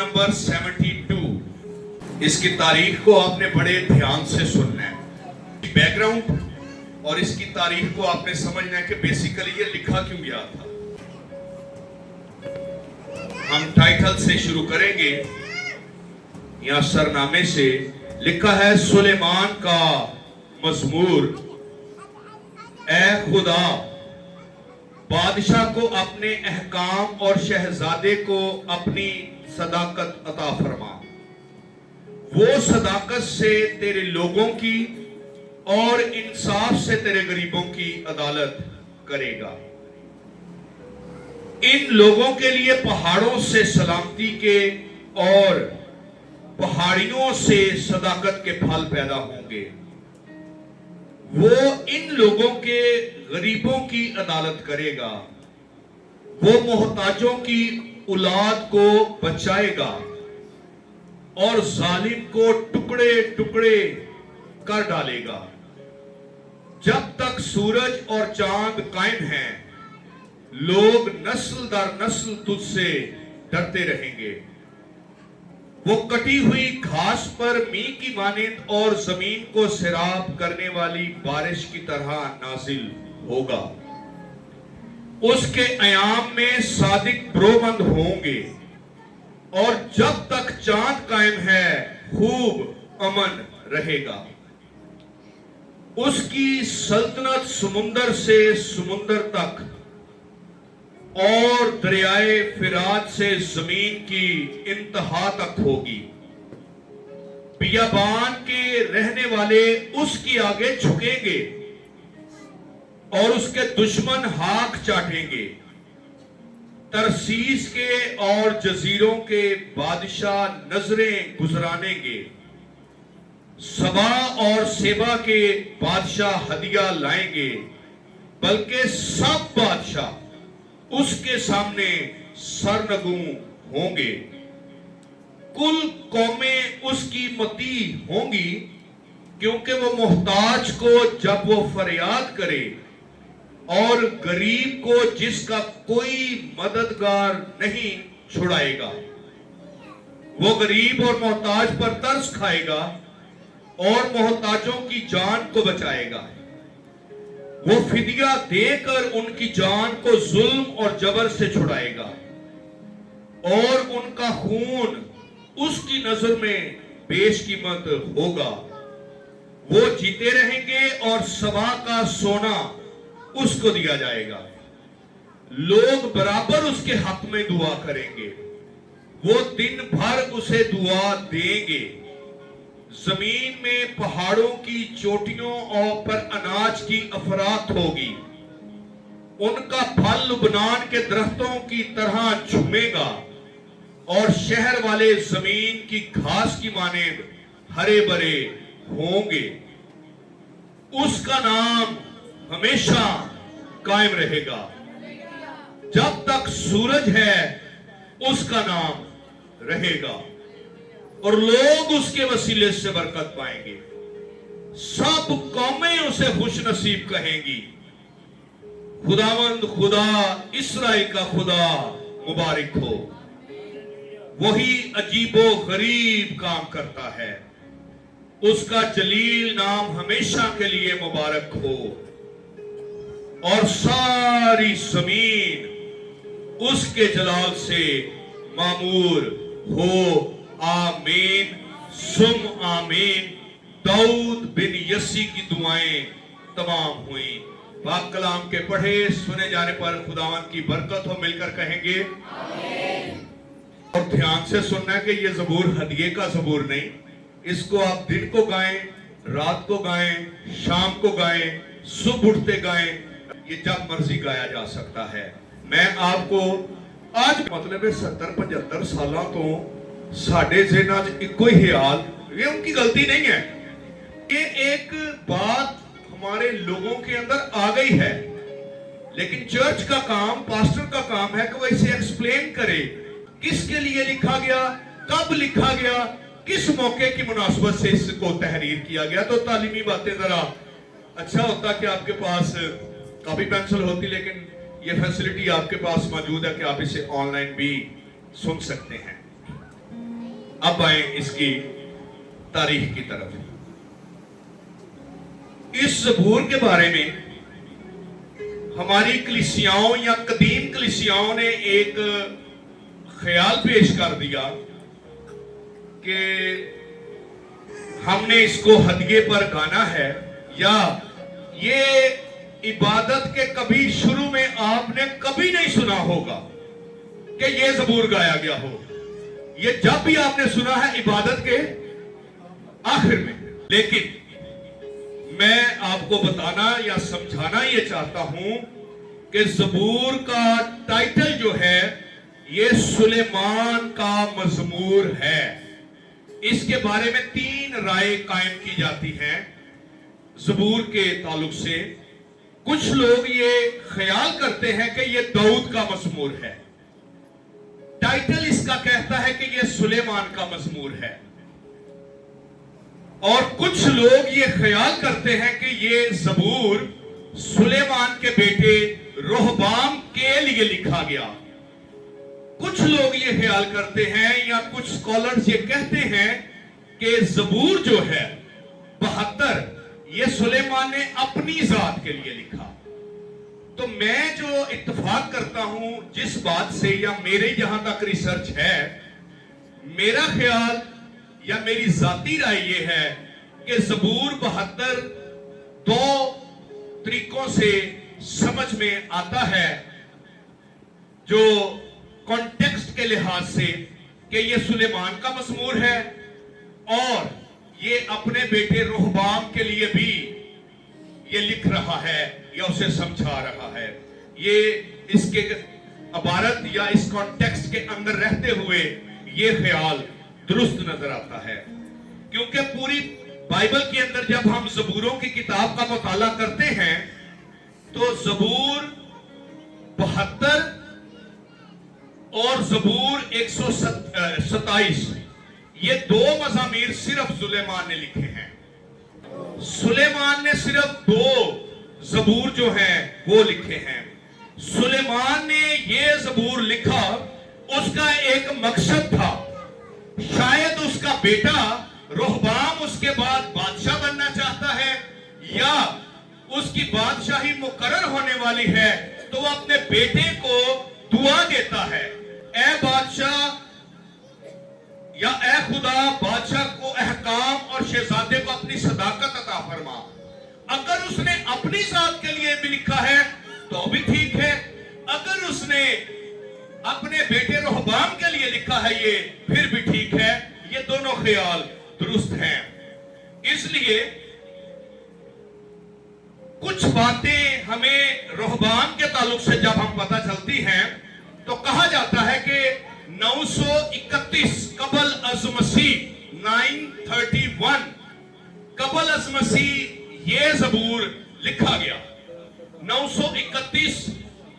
Number 72. اس کی تاریخ کو آپ نے بڑے دھیان سے سننا ہے. بیک گراؤنڈ اور اس کی تاریخ کو آپ نے سمجھنا ہے کہ بیسیکلی یہ لکھا کیوں گیا تھا. ہم ٹائٹل سے شروع کریں گے. یہاں سرنامے سے لکھا ہے سلیمان کا مزمور. اے خدا بادشاہ کو اپنے احکام اور شہزادے کو اپنی صداقت عطا فرما. وہ صداقت سے تیرے لوگوں کی اور انصاف سے تیرے غریبوں کی عدالت کرے گا. ان لوگوں کے لیے پہاڑوں سے سلامتی کے اور پہاڑیوں سے صداقت کے پھل پیدا ہوں گے. وہ ان لوگوں کے غریبوں کی عدالت کرے گا. وہ محتاجوں کی اولاد کو بچائے گا اور ظالم کو ٹکڑے ٹکڑے کر ڈالے گا. جب تک سورج اور چاند قائم ہیں لوگ نسل در نسل تجھ سے ڈرتے رہیں گے. وہ کٹی ہوئی گھاس پر می کی مانند اور زمین کو سیراب کرنے والی بارش کی طرح نازل ہوگا. اس کے ایام میں صادق برومند ہوں گے اور جب تک چاند قائم ہے خوب امن رہے گا. اس کی سلطنت سمندر سے سمندر تک اور دریائے فرات سے زمین کی انتہا تک ہوگی. بیابان کے رہنے والے اس کی آگے جھکیں گے اور اس کے دشمن ہاک چاٹیں گے. ترسیس کے اور جزیروں کے بادشاہ نظریں گزرانیں گے. سبا اور سیبا کے بادشاہ ہدیہ لائیں گے بلکہ سب بادشاہ اس کے سامنے سرنگوں ہوں گے. کل قومیں اس کی مطیع ہوں گی کیونکہ وہ محتاج کو جب وہ فریاد کرے اور غریب کو جس کا کوئی مددگار نہیں چھڑائے گا. وہ غریب اور محتاج پر ترس کھائے گا اور محتاجوں کی جان کو بچائے گا. وہ فدیہ دے کر ان کی جان کو ظلم اور جبر سے چھڑائے گا اور ان کا خون اس کی نظر میں بیش قیمت ہوگا. وہ جیتے رہیں گے اور سبا کا سونا اس کو دیا جائے گا. لوگ برابر اس کے حق میں دعا کریں گے. وہ دن بھر اسے دعا دیں گے. زمین میں پہاڑوں کی چوٹیوں پر اناج کی افراط ہوگی. ان کا پھل لبنان کے درختوں کی طرح جھومے گا اور شہر والے زمین کی گھاس کی مانند ہرے بھرے ہوں گے. اس کا نام ہمیشہ قائم رہے گا. جب تک سورج ہے اس کا نام رہے گا اور لوگ اس کے وسیلے سے برکت پائیں گے. سب قومیں اسے خوش نصیب کہیں گی. خداوند خدا اسرائیل کا خدا مبارک ہو. وہی عجیب و غریب کام کرتا ہے. اس کا جلیل نام ہمیشہ کے لیے مبارک ہو اور ساری زمین اس کے جلال سے معمور ہو. آمین سم آمین. داؤد بن یسی کی دعائیں تمام ہوئیں. پاک کلام کے پڑھے سنے جانے پر خداوند کی برکت ہو. مل کر کہیں گے آمین. اور دھیان سے سننا ہے کہ یہ زبور ہدیے کا زبور نہیں. اس کو آپ دن کو گائیں, رات کو گائیں, شام کو گائیں, صبح اٹھتے گائیں. یہ جب مرضی گایا جا سکتا ہے. میں آپ کو آج مطلب 70-75 سالہ تو ساڑھے ذہنہ کوئی خیال, یہ ان کی غلطی نہیں ہے. یہ ایک بات ہمارے لوگوں کے اندر آ گئی ہے, لیکن چرچ کا کام, پاسٹر کا کام ہے کہ وہ اسے ایکسپلین کرے. کس کے لیے لکھا گیا, کب لکھا گیا, کس موقع کی مناسبت سے اس کو تحریر کیا گیا. تو تعلیمی باتیں ذرا اچھا ہوتا کہ آپ کے پاس کاپی پینسل ہوتی, لیکن یہ فیسلٹی آپ کے پاس موجود ہے کہ آپ اسے آن لائن بھی سن سکتے ہیں. اب آئیں اس کی تاریخ کی طرف. اس زبور کے بارے میں ہماری کلیسیاؤں یا قدیم کلیسیاؤں نے ایک خیال پیش کر دیا کہ ہم نے اس کو ہدیے پر گانا ہے، یا یہ عبادت کے کبھی شروع میں آپ نے کبھی نہیں سنا ہوگا کہ یہ زبور گایا گیا ہو. یہ جب بھی آپ نے سنا ہے عبادت کے آخر میں. لیکن میں آپ کو بتانا یا سمجھانا یہ چاہتا ہوں کہ زبور کا ٹائٹل جو ہے یہ سلیمان کا مزمور ہے. اس کے بارے میں 3 رائے قائم کی جاتی ہیں زبور کے تعلق سے. کچھ لوگ یہ خیال کرتے ہیں کہ یہ داؤد کا مزمور ہے. ٹائٹل اس کا کہتا ہے کہ یہ سلیمان کا مزمور ہے. اور کچھ لوگ یہ خیال کرتے ہیں کہ یہ زبور سلیمان کے بیٹے رہبام کے لیے لکھا گیا. کچھ لوگ یہ خیال کرتے ہیں یا کچھ سکولرز یہ کہتے ہیں کہ زبور جو ہے 72 یہ سلیمان نے اپنی ذات کے لیے لکھا. تو میں جو اتفاق کرتا ہوں جس بات سے یا میرے جہاں تک ریسرچ ہے، میرا خیال یا میری ذاتی رائے یہ ہے کہ زبور 72 2 طریقوں سے سمجھ میں آتا ہے. جو کانٹیکسٹ کے لحاظ سے کہ یہ سلیمان کا مزمور ہے اور یہ اپنے بیٹے رہبام کے لیے بھی یہ لکھ رہا ہے یا اسے سمجھا رہا ہے. یہ اس کے عبارت یا اس کانٹیکسٹ کے اندر رہتے ہوئے یہ خیال درست نظر آتا ہے. کیونکہ پوری بائبل کے اندر جب ہم زبوروں کی کتاب کا مطالعہ کرتے ہیں تو زبور 72 اور زبور 127 یہ 2 مزامیر صرف سلیمان نے لکھے ہیں. سلیمان نے صرف 2 زبور جو ہیں وہ لکھے ہیں. سلیمان نے یہ زبور لکھا، اس کا ایک مقصد تھا. شاید اس کا بیٹا رہبام اس کے بعد بادشاہ بننا چاہتا ہے یا اس کی بادشاہی مقرر ہونے والی ہے، تو وہ اپنے بیٹے کو دعا دیتا ہے، اے بادشاہ یا اے خدا بادشاہ کو احکام اور شہزادے کو اپنی صداقت عطا فرما. اگر اس نے اپنی ذات کے لیے بھی لکھا ہے تو بھی ٹھیک ہے، اگر اس نے اپنے بیٹے رہبام کے لیے لکھا ہے یہ پھر بھی ٹھیک ہے. یہ دونوں خیال درست ہیں. اس لیے کچھ باتیں ہمیں رہبام کے تعلق سے جب ہم پتہ چلتی ہیں تو کہا جاتا ہے کہ 931 قبل از مسیح 931 قبل از مسیح یہ زبور لکھا گیا. 931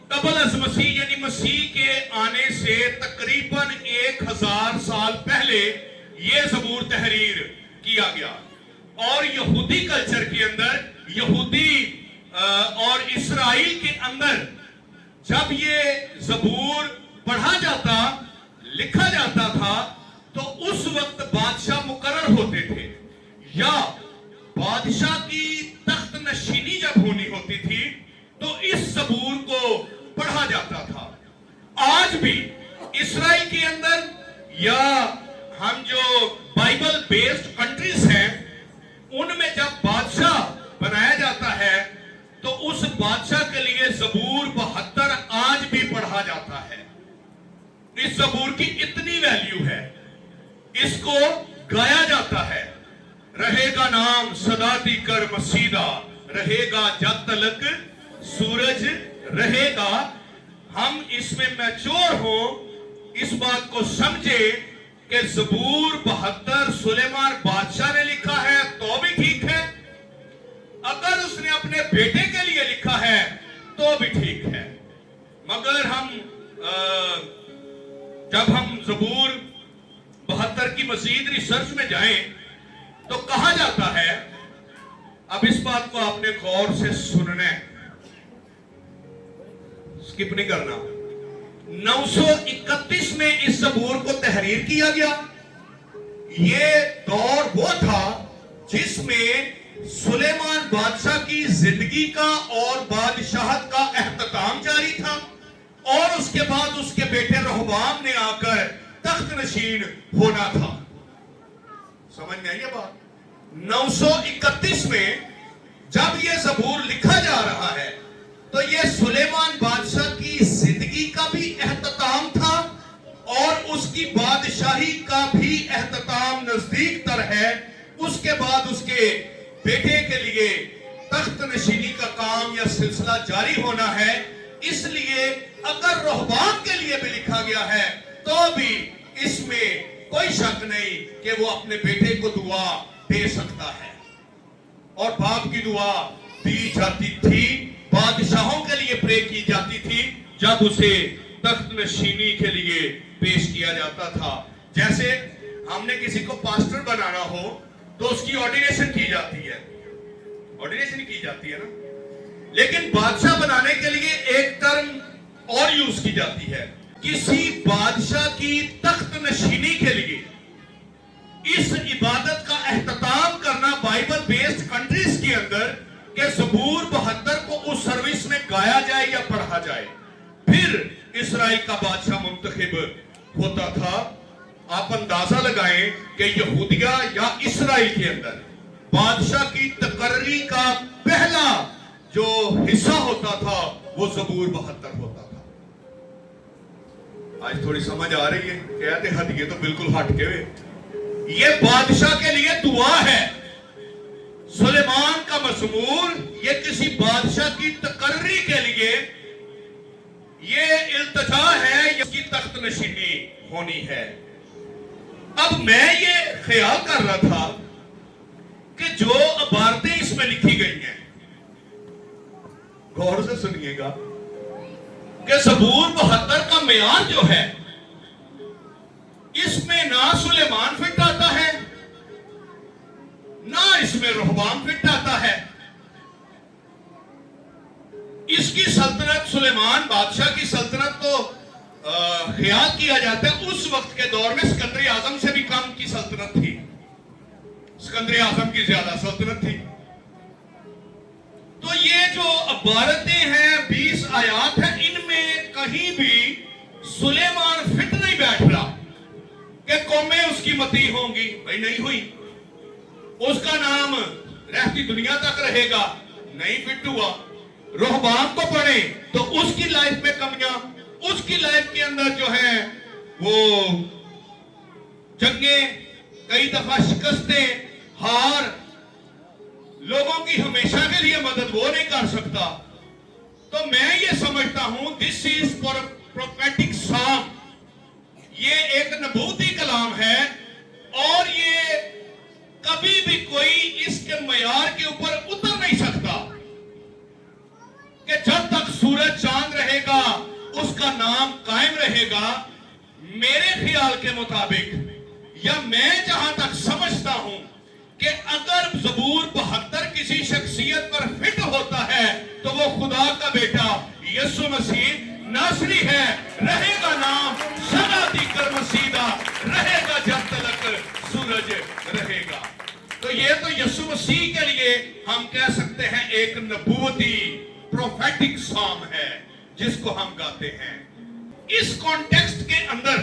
قبل از مسیح یعنی مسیح کے آنے سے تقریباً 1000 سال پہلے یہ زبور تحریر کیا گیا. اور یہودی کلچر کے اندر، یہودی اور اسرائیل کے اندر جب یہ زبور پڑھا جاتا، لکھا جاتا تھا تو اس وقت بادشاہ مقرر ہوتے تھے یا بادشاہ کی تخت نشینی جب ہونی ہوتی تھی تو اس زبور کو پڑھا جاتا تھا. آج بھی اسرائیل کے اندر یا ہم جو بائبل بیسڈ کنٹریز ہیں ان میں جب بادشاہ بنایا جاتا ہے تو اس بادشاہ کے لیے زبور 72 آج بھی پڑھا جاتا ہے. اس زبور کی اتنی ویلیو ہے، اس کو گایا جاتا ہے. رہے گا نام صداتی کر مسیدہ، رہے گا جب تلک سورج رہے گا. ہم اس میں میچور ہوں، اس بات کو سمجھے کہ زبور 72 سلیمان بادشاہ نے لکھا ہے تو بھی ٹھیک ہے، اگر اس نے اپنے بیٹے کے لیے لکھا ہے تو بھی ٹھیک ہے. مگر جب ہم زبور 72 کی مزید ریسرچ میں جائیں تو کہا جاتا ہے، اب اس بات کو آپ نے غور سے سننا ہے، سکپ نہیں کرنا. 931 میں اس زبور کو تحریر کیا گیا یہ دور وہ تھا جس میں سلیمان بادشاہ کی زندگی کا اور بادشاہت کا اختتام جاری تھا، اور اس کے بعد اس کے بیٹے رہبام نے آ کر تخت نشین ہونا تھا۔ سمجھ میں آئی یہ بات؟ 931 میں جب یہ زبور لکھا جا رہا ہے تو یہ سلیمان بادشاہ کی زندگی کا بھی اختتام تھا اور اس کی بادشاہی کا بھی اختتام نزدیک تر ہے۔ اس کے بعد اس کے بیٹے کے لیے تخت نشینی کا کام یا سلسلہ جاری ہونا ہے۔ اس لیے اگر رہبام کے لیے بھی لکھا گیا ہے تو بھی اس میں کوئی شک نہیں کہ وہ اپنے بیٹے کو دعا دے سکتا ہے، اور باپ کی دعا دی جاتی تھی، بادشاہوں کے لیے پرے کی جاتی تھی جب اسے تخت نشینی کے لیے پیش کیا جاتا تھا۔ جیسے ہم نے کسی کو پاسٹر بنانا ہو تو اس کی آرڈینیشن کی جاتی ہے، آرڈینیشن کی جاتی ہے نا، لیکن بادشاہ بنانے کے لیے ایک ٹرم اور یوز کی جاتی ہے۔ کسی بادشاہ کی تخت نشینی کے لیے اس عبادت کا اہتمام کرنا بائبل بیسڈ کنٹریز کے اندر کہ زبور 72 کو اس سروس میں گایا جائے یا پڑھا جائے، پھر اسرائیل کا بادشاہ منتخب ہوتا تھا۔ آپ اندازہ لگائیں کہ یہودیہ یا اسرائیل کے اندر بادشاہ کی تقرری کا پہلا جو حصہ ہوتا تھا وہ زبور 72 ہوتا تھا۔ آج تھوڑی سمجھ آ رہی ہے؟ کہتے ہیں یہ تو بالکل ہٹ کے ہوئے، یہ بادشاہ کے لیے دعا ہے۔ سلیمان کا مزمور یہ کسی بادشاہ کی تقرری کے لیے یہ التجا ہے، اس کی تخت نشینی ہونی ہے۔ اب میں یہ خیال کر رہا تھا کہ جو عبارتیں اس میں لکھی گئی ہیں، غور سے سنیے گا کہ زبور 72 کا معیار جو ہے اس میں نہ سلیمان فٹ آتا ہے نہ اس میں رہبام فٹ آتا ہے۔ اس کی سلطنت سلیمان بادشاہ کی سلطنت تو خیال کیا جاتا ہے اس وقت کے دور میں سکندر اعظم سے بھی کم کی سلطنت تھی، سکندر اعظم کی زیادہ سلطنت تھی۔ تو یہ جو عبارتیں ہیں 20 آیات ہیں، ان میں کہیں بھی سلیمان فٹ نہیں بیٹھ رہا کہ قومیں اس کی مطیع ہوں گی، بھائی نہیں ہوئی، اس کا نام رہتی دنیا تک رہے گا، نہیں فٹ ہوا۔ رہبام کو پڑھیں تو اس کی لائف میں کمیاں، اس کی لائف کے اندر جو ہے وہ جنگیں، کئی دفعہ شکستیں، ہار، لوگوں کی ہمیشہ کے لیے مدد وہ نہیں کر سکتا۔ تو میں یہ سمجھتا ہوں this is prophetic psalm، یہ ایک نبوتی کلام ہے، اور یہ کبھی بھی کوئی اس کے معیار کے اوپر اتر نہیں سکتا کہ جب تک سورج چاند رہے گا اس کا نام قائم رہے گا۔ میرے خیال کے مطابق یا میں جہاں تک سمجھتا ہوں کہ اگر زبور 72 کسی شخصیت پر فٹ ہوتا ہے تو وہ خدا کا بیٹا یسوع مسیح ناصری ہے، رہے گا نام سدا تیکر مسیدہ، رہے گا جب تک سورج رہے گا۔ تو یہ تو یسوع مسیح کے لیے ہم کہہ سکتے ہیں ایک نبوتی پروفیٹک سام ہے جس کو ہم گاتے ہیں۔ اس کانٹیکسٹ کے اندر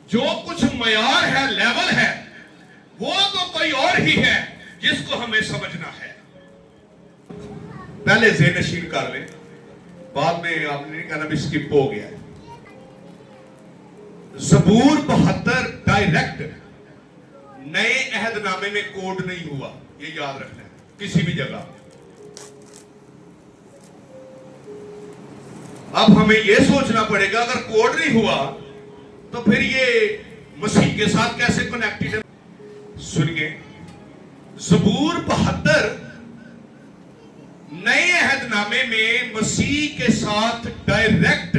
جو کچھ معیار ہے، لیول ہے، وہ تو کوئی اور ہی ہے جس کو ہمیں سمجھنا ہے۔ پہلے ذہن نشین کر لیں، بعد میں آپ نے کہنا بھی سکپ ہو گیا ہے۔ زبور 72 ڈائریکٹ نئے عہد نامے میں کوڈ نہیں ہوا، یہ یاد رکھنا ہے کسی بھی جگہ۔ اب ہمیں یہ سوچنا پڑے گا اگر کوڈ نہیں ہوا تو پھر یہ مسیح کے ساتھ کیسے کنیکٹڈ ہے؟ سنیے، زبور 72 نئے عہد نامے میں مسیح کے ساتھ ڈائریکٹ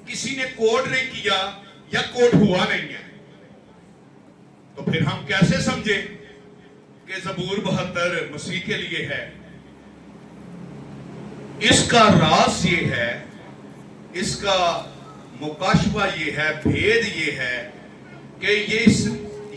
کسی نے کوڈ نہیں کیا یا کوڈ ہوا نہیں ہے، تو پھر ہم کیسے سمجھیں کہ زبور 72 مسیح کے لیے ہے؟ اس کا راز یہ ہے، اس کا مکاشفہ یہ ہے، بھید یہ ہے کہ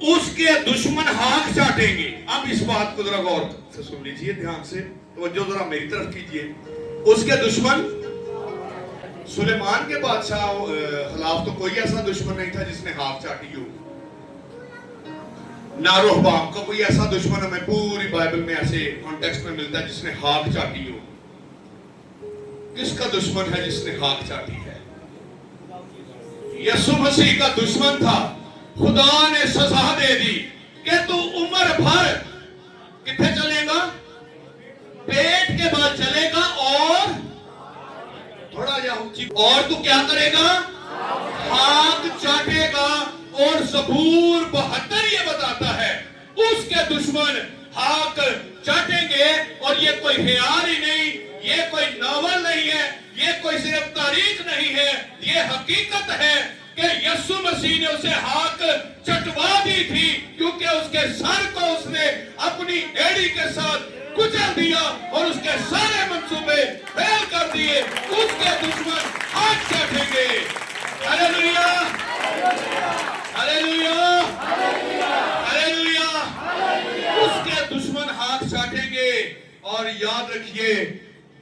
اس کے دشمن ہاک چاٹیں گے. اب اس بات کو ذرا غور سے سن لیجئے, دھیان سے توجہ ذرا میری طرف کیجئے. اس کے دشمن, سلیمان کے بادشاہ خلاف تو کوئی ایسا دشمن نہیں تھا جس نے ہاک چاٹی ہو. نہ رہبام کا کوئی ایسا دشمن ہمیں پوری بائبل میں ایسے کانٹیکسٹ میں ملتا ہے جس نے ہاک چاٹی ہو. کس کا دشمن ہے جس نے ہاک چاٹی ہے؟ یسوع مسیح کا دشمن تھا. خدا نے سزا دے دی کہ تو عمر بھر کتنے چلے گا؟ پیٹ کے بعد چلے گا, اور تھوڑا جا اونچی, اور تو کیا کرے گا؟ ہاک چاٹے گا. اور زبور 72 یہ بتاتا ہے اس کے دشمن ہاک چاٹیں گے. اور یہ کوئی خیال ہی نہیں, یہ کوئی ناول نہیں ہے, یہ کوئی صرف تاریخ نہیں ہے, یہ حقیقت ہے کہ یسوع مسیح نے اسے ہاک چٹوا دی تھی, کیونکہ اس کے سر کو اس نے اپنی ایڑی کے ساتھ کچل دیا اور اس کے سارے منصوبے فیل کر دیے. اس کے دشمن ہاک چاٹیں گے. ہاللیلویا, ہاللیلویا, ہاللیلویا. اس کے دشمن ہاک چاٹیں گے. اور یاد رکھیے,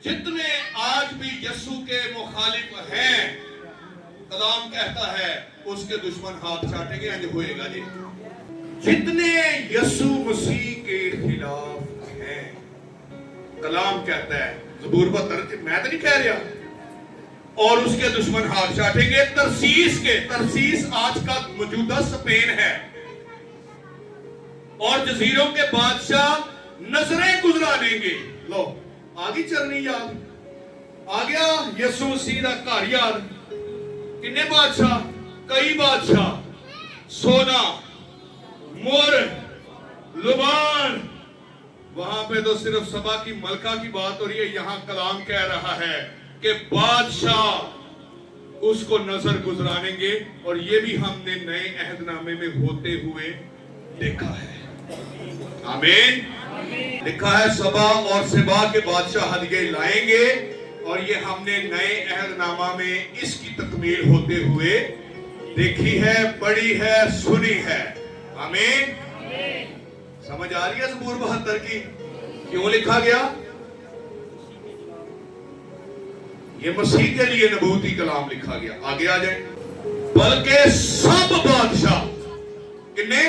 جتنے آج بھی یسوع کے مخالف ہیں, کلام کہتا ہے اس کے دشمن ہاتھ چاٹیں گے. انج ہوئے گا جی. جتنے یسوع مسیح کے خلاف ہیں, کلام کہتا ہے, زبور 72, میں تو نہیں کہہ رہا, اور اس کے دشمن ہاتھ چاٹیں گے. ترسیس آج کا موجودہ اسپین ہے, اور جزیروں کے بادشاہ نظریں گزرانیں گے. لو آگے چلنی یاد, آ گیا یسوع مسیح دا گھر یاد. کتنے بادشاہ؟ کئی بادشاہ. سونا, مور, لبان. وہاں پہ تو صرف سبا کی ملکہ کی بات ہو رہی ہے. یہاں کلام کہہ رہا ہے کہ بادشاہ اس کو نظر گزرانیں گے. اور یہ بھی ہم نے نئے عہد نامے میں ہوتے ہوئے دیکھا ہے. آمین. لکھا ہے سبا اور سبا کے بادشاہ ہدیے لائیں گے, اور یہ ہم نے نئے عہد نامہ میں اس کی تکمیل ہوتے ہوئے دیکھی ہے, پڑھی ہے, سنی ہے. آمین. سمجھ آ رہی ہے زبور 72 کی کیوں لکھا گیا؟ یہ مسیح کے لیے نبوتی کلام لکھا گیا. آگے آ جائیں. بلکہ سب بادشاہ, کتنے؟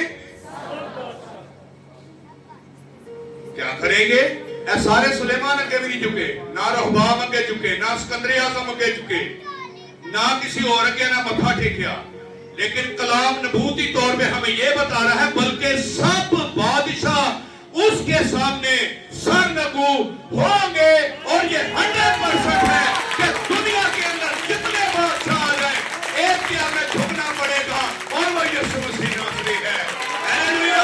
کیا کریں گے؟ اے سارے سلیمان اگے بھی نہیں جھکے, نہ رہبام اگے جھکے, نہ اسکندر اعظم اگے جھکے, نہ کسی اور اگے نہ متھا ٹیکیا. لیکن کلام نبوتی طور پہ ہمیں یہ بتا رہا ہے بلکہ سب بادشاہ اس کے سامنے سرنگو ہوں گے. اور یہ 100% ہے کہ دنیا کے اندر جتنے بادشاہ آ جائیں, ایک کے آگے جھکنا پڑے گا, اور وہ یسوع مسیح ناصری ہے. ہاللیلویا.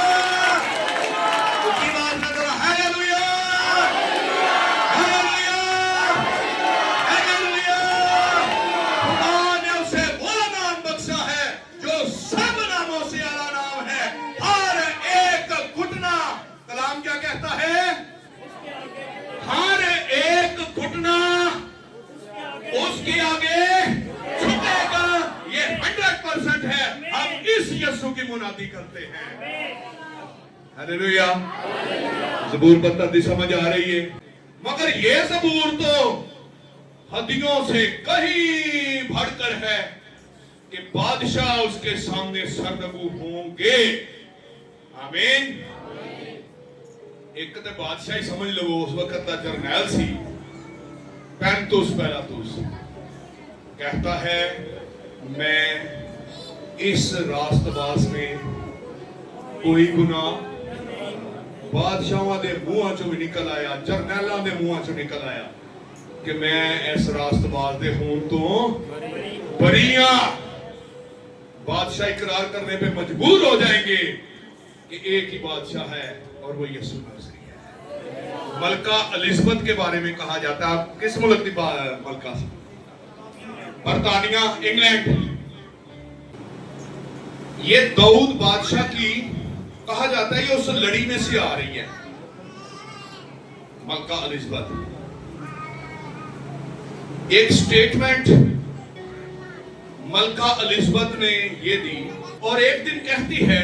اس کے آگے جھکے گا. یہ 100% ہے. ہم اس یسوع کی منادی کرتے ہیں. ہاللیلویا. زبور 72 سمجھ آ رہی ہے. مگر یہ زبور تو ہدیوں سے کہیں بڑھ کر ہے کہ بادشاہ اس کے سامنے سرنگو ہوں گے. آمین. ایک تے بادشاہی سمجھ لو, اس وقت کا جرنیل سی پینتوس پیلاتوس, کہتا ہے میں اس راست باز میں کوئی گناہ بادشاہوں دے منہ چوں بھی نکل آیا, جرنیلاں دے منہ چوں نکل آیا کہ میں اس راست باز دے ہوں تو بریاں. بادشاہ اقرار کرنے پہ مجبور ہو جائیں گے کہ ایک ہی بادشاہ ہے, اور وہ یسوع مسیح ہے. ملکہ الزبتھ کے بارے میں کہا جاتا ہے. کس ملک کی ملکہ؟ برطانیہ, انگلینڈ. یہ داؤد بادشاہ کی کہا جاتا ہے یہ اس لڑی میں سے آ رہی ہے, ملکہ الزبتھ. ایک سٹیٹمنٹ ملکہ الزبتھ نے یہ دی, اور ایک دن کہتی ہے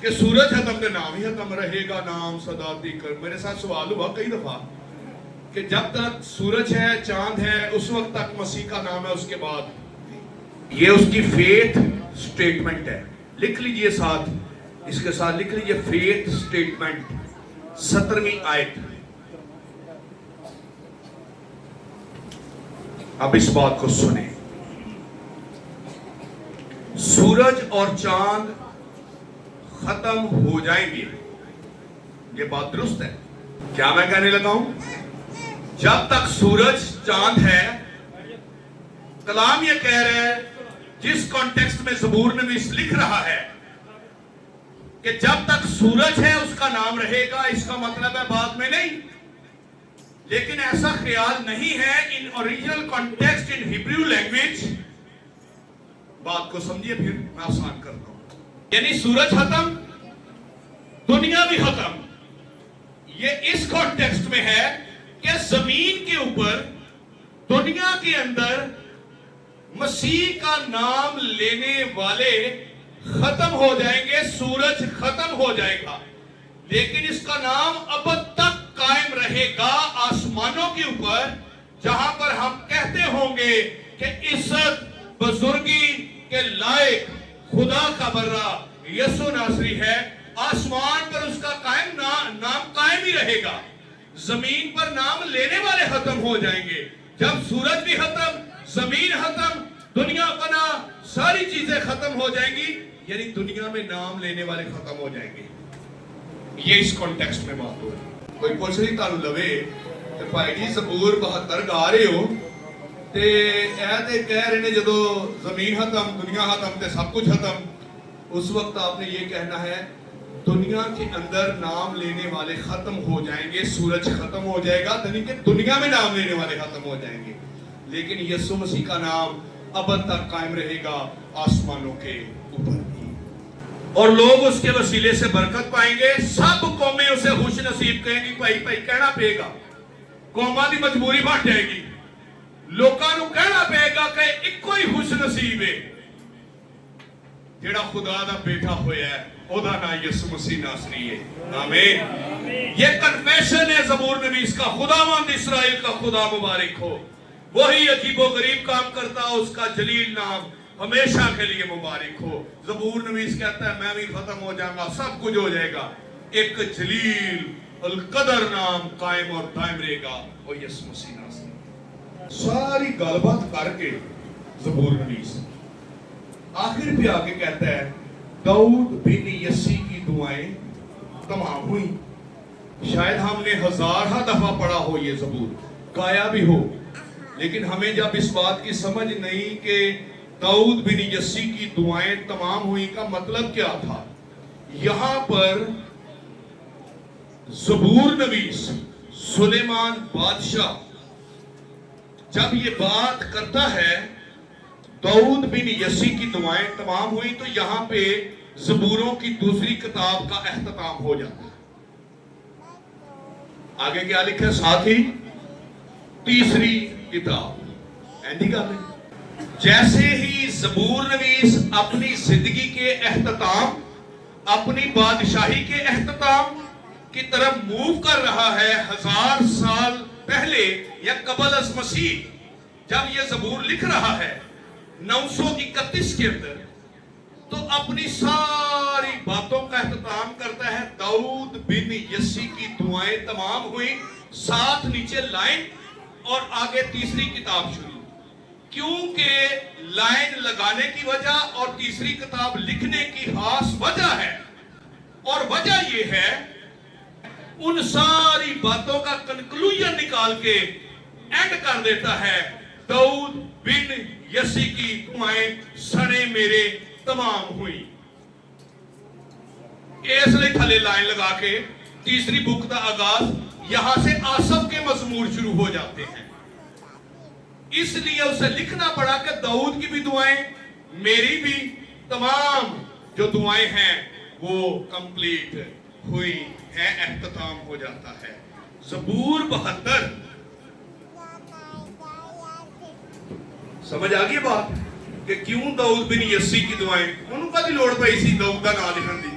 کہ سورج ختم کا نام ہی ختم رہے گا، نام سدا تیکر. میرے ساتھ سوال ہوا کئی دفعہ کہ جب تک سورج ہے، چاند ہے، اس وقت تک مسیح کا نام ہے، اس کے بعد یہ اس کی فیتھ سٹیٹمنٹ ہے. لکھ لیجئے ساتھ، اس کے ساتھ لکھ لیجئے فیتھ سٹیٹمنٹ 17ویں آیت. اب اس بات کو سنیں، سورج اور چاند ختم ہو جائیں گے. یہ بات درست ہے. کیا میں کہنے لگا ہوں؟ جب تک سورج چاند ہے، کلام یہ کہہ رہے ہیں، جس کانٹیکسٹ میں زبور نویس لکھ رہا ہے کہ جب تک سورج ہے اس کا نام رہے گا. اس کا مطلب ہے بعد میں نہیں. لیکن ایسا خیال نہیں ہے. In original context in Hebrew language, بات کو سمجھیے پھر میں آسان کرتا ہوں. یعنی سورج ختم، دنیا بھی ختم. یہ اس کانٹیکسٹ میں ہے کہ زمین کے اوپر، دنیا کے اندر مسیح کا نام لینے والے ختم ہو جائیں گے. سورج ختم ہو جائے گا، لیکن اس کا نام اب تک قائم رہے گا آسمانوں کے اوپر، جہاں پر ہم کہتے ہوں گے کہ عزت بزرگی کے لائق خدا کا برا یسوع ناصری ہے. آسمان پر اس کا نام قائم ہی رہے گا. زمین پر نام لینے والے ختم ہو جائیں گے. جب سورج بھی ختم، زمین ختم، دنیا بنا، ساری چیزیں ختم ہو جائیں گی، یعنی دنیا میں نام لینے والے ختم ہو جائیں گے. یہ اس کانٹیکسٹ میں بات ہو رہی ہے. کوئی پوچھ رہی تانوں لوے کہ بھائی جی زبور 72 گا رہے ہو تے اے تے کہہ رہے نے جدو زمین ختم، دنیا ختم تے سب کچھ ختم. اس وقت آپ نے یہ کہنا ہے دنیا کے اندر نام لینے والے ختم ہو جائیں گے، سورج ختم ہو جائے گا، یعنی کہ دنیا میں نام لینے والے ختم ہو جائیں گے، لیکن یسوع مسیح کا نام ابد تک قائم رہے گا آسمانوں کے اوپر بھی. اور لوگ اس کے وسیلے سے برکت پائیں گے. سب قومیں اسے خوش نصیب کہیں گی. بھائی کہنا پے گا، قوماں دی مجبوری بن جائے گی. لوکاں نوں کہنا پے گا کہ ایک ہی خوش نصیب ہے جڑا خدا دا بیٹا ہویا ہے، او دا نام یسوع مسیح ناصری ہے. آمین. یہ کنفیشن ہے زبور نویس کا. خداوند اسرائیل کا خدا مبارک ہو. وہی عجیب و غریب کام کرتا، اس کا جلیل نام ہمیشہ کے لیے مبارک ہو. زبور نویس کہتا ہے میں بھی ختم ہو جاؤں گا، سب کچھ ہو جائے گا، ایک جلیل القدر نام قائم اور دائم رہے گا، وہ یسوع مسیح ناصری. ساری گل بات کر کے زبور نویس آخر پہ آگے کہتا ہے داؤد بن یسی کی دعائیں تمام ہوئی. شاید ہم نے ہزارہ دفعہ پڑھا ہو یہ زبور، گایا بھی ہو، لیکن ہمیں جب اس بات کی سمجھ نہیں کہ داؤد بن یسی کی دعائیں تمام ہوئی کا مطلب کیا تھا. یہاں پر زبور نویس سلیمان بادشاہ جب یہ بات کرتا ہے داؤد بن یسی کی دعائیں تمام ہوئی، تو یہاں پہ زبوروں کی دوسری کتاب کا اختتام ہو جاتا ہے. آگے کیا لکھا ہے؟ ساتھ ہی تیسری کتاب. اینڈی کا میں جیسے ہی زبور نویس اپنی زندگی کے اختتام، اپنی بادشاہی کے اختتام کی طرف موو کر رہا ہے، 1000 سال پہلے یا قبل از مسیح جب یہ زبور لکھ رہا ہے 931 کے اندر، تو اپنی ساری باتوں کا اختتام کرتا ہے داؤد بن یسی کی دعائیں تمام ہوئی. ساتھ نیچے لائن اور آگے تیسری کتاب شروع. کیونکہ لائن لگانے کی وجہ اور تیسری کتاب لکھنے کی خاص وجہ ہے، اور وجہ یہ ہے ان ساری باتوں کا کنکلوژن نکال کے اینڈ کر دیتا ہے داؤد بن یسی کی دعائیں سنے میرے تمام ہوئی. اس لئے تھلے لائن لگا کے تیسری بک کا آغاز یہاں سے آصف کے مزمور شروع ہو جاتے ہیں. اس لیے اسے لکھنا پڑا کہ داؤد کی بھی دعائیں، میری بھی تمام جو دعائیں ہیں وہ کمپلیٹ ہوئی ہیں، اختتام ہو جاتا ہے. زبور 72 سمجھ آگئی بات کہ کیوں داؤد بن یسی کی دعائیں، انہوں کا دی لوڑ پئی سی داؤد کا نام لکھن دی؟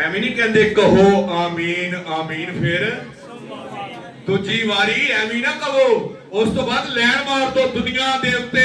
ਐਵੇਂ ਨਹੀਂ ਕਹਿੰਦੇ ਕਹੋ ਆਮੀਨ ਆਮੀਨ, ਫਿਰ ਦੂਜੀ ਵਾਰੀ ਐਵੇਂ ਨਾ ਕਹੋ, ਉਸ ਤੋਂ ਬਾਅਦ ਲੈਣ ਮਾਰ ਦੋ। ਦੁਨੀਆ ਦੇ ਉੱਤੇ